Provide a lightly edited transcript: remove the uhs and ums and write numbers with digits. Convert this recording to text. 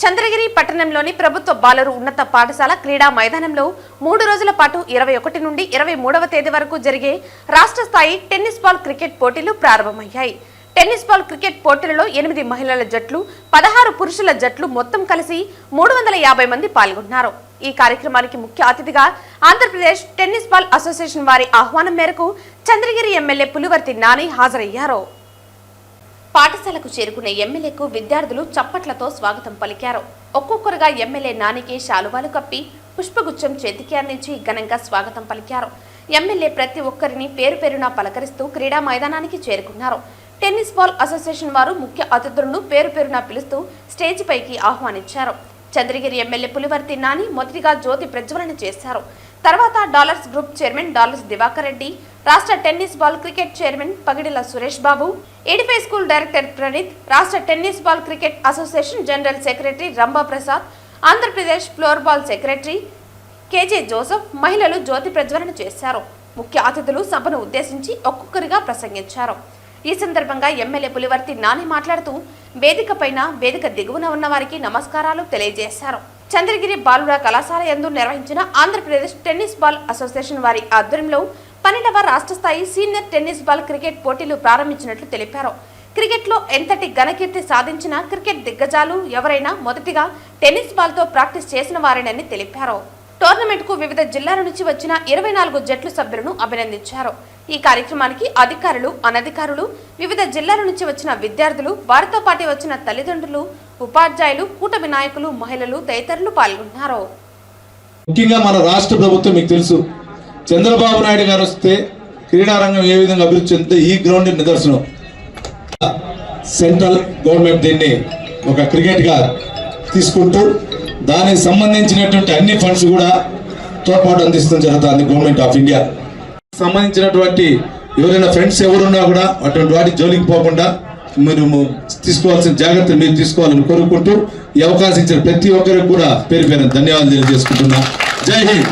చంద్రగిరి పట్టణంలోని ప్రభుత్వ బాలురు ఉన్నత పాఠశాల క్రీడా మైదానంలో 3 రోజుల పాటు 21 నుండి 23వ తేదీ వరకు జరిగే రాష్ట్ర స్థాయి టెన్నిస్ బాల్ క్రికెట్ పోటీలు ప్రారంభమయ్యాయి. టెన్నిస్ బాల్ క్రికెట్ పోటీలలో 8 మహిళల జట్లు, 16 పురుషుల జట్లు మొత్తం కలిసి 350 మంది పాల్గొన్నారు. ఈ కార్యక్రమానికి ముఖ్య అతిథిగా ఆంధ్రప్రదేశ్ టెన్నిస్ బాల్ అసోసియేషన్ వారి ఆహ్వానం మేరకు చంద్రగిరి ఎమ్మెల్యే పులివర్తి నాని హాజరయ్యారు. పాఠశాలకు చేరుకునే ఎమ్మెల్యేకు విద్యార్థులు చప్పట్లతో స్వాగతం పలికారు. ఒక్కొక్కరుగా ఎమ్మెల్యే నానికి శాలువాలు కప్పి పుష్పగుచ్చం చేతికి అందించి ఘనంగా స్వాగతం పలికారు. ఎమ్మెల్యే ప్రతి ఒక్కరిని పేరు పేరున పలకరిస్తూ క్రీడా మైదానానికి చేరుకున్నారు. టెన్నిస్ బాల్ అసోసియేషన్ వారు ముఖ్య అతిథులను పేరు పేరున పిలుస్తూ స్టేజ్ పైకి ఆహ్వానించారు. చంద్రగిరి ఎమ్మెల్యే పులివర్తి నాని మొదటిగా జ్యోతి ప్రజ్వలన చేశారు. తర్వాత Dollars group chairman Dollars Diwakar Reddy, రాష్ట్ర tennis ball cricket chairman Pagidila Suresh Babu, Edify school director Praneeth, రాష్ట్ర tennis ball cricket association general secretary Rambha Prasad, Andhra Pradesh floor ball secretary KJ Joseph మహిళలు జ్యోతి ప్రజ్వలన చేశారు. ముఖ్య అతిథులు సభను ఉద్దేశించి ఒక్కొక్కరిగా ప్రసంగించారు. ఈ సందర్భంగా ఎమ్మెల్యే పులివర్తి నాని మాట్లాడుతూ వేదిక పైన వేదిక దిగువన ఉన్న వారికి నమస్కారాలు తెలియజేశారు. చంద్రగిరి బాలుర కళాశాల యందు నిర్వహించిన ఆంధ్రప్రదేశ్ టెన్నిస్ బాల్ అసోసియేషన్ వారి ఆధ్వర్యంలో 12వ రాష్ట్ర స్థాయి సీనియర్ టెన్నిస్ బాల్ క్రికెట్ పోటీలు ప్రారంభించినట్లు తెలిపారు. క్రికెట్లో ఎంతటి ఘనకీర్తి సాధించిన క్రికెట్ దిగ్గజాలు ఎవరైనా మొదటిగా టెన్నిస్ బాల్ తో ప్రాక్టీస్ చేసిన వారేనని తెలిపారు. టోర్నమెంట్ కు వివిధ జిల్లాల నుంచి వచ్చిన 24 జట్ల సభ్యులను అభినందించారు. ఈ కార్యక్రమానికి అధికారులు, అనధికారులు, వివిధ జిల్లాల నుంచి వచ్చిన విద్యార్థులు, వారితో పాటు వచ్చిన తల్లిదండ్రులు, ఉపాధ్యాయులు, కూటమి నాయకులు, మహిళలు తదితరులు పాల్గొన్నారు. ముఖ్యంగా మన రాష్ట్ర ప్రభుత్వం మీకు తెలుసు, చంద్రబాబు నాయుడు గారు వస్తే క్రీడారంగం ఏ విధంగా అభివృద్ధి చెందితే ఈ గ్రౌండ్ నిదర్శనం. సెంట్రల్ గవర్నమెంట్ దీన్ని ఒక క్రికెట్ గా తీసుకుంటూ దానికి సంబంధించినటువంటి అన్ని ఫండ్స్ కూడా తోడ్పాటు అందిస్తూ జరుగుతుంది. గవర్నమెంట్ ఆఫ్ ఇండియా సంబంధించినటువంటి ఎవరైనా ఫ్రెండ్స్ ఎవరున్నా కూడా అటువంటి వాటి జోలికి పోకుండా మీరు తీసుకోవాల్సిన జాగ్రత్తలు మీరు తీసుకోవాలని కోరుకుంటూ ఈ అవకాశం ఇచ్చిన ప్రతి ఒక్కరికి కూడా పేరు పేరు ధన్యవాదాలు తెలియజేసుకుంటున్నా. జై హింద్.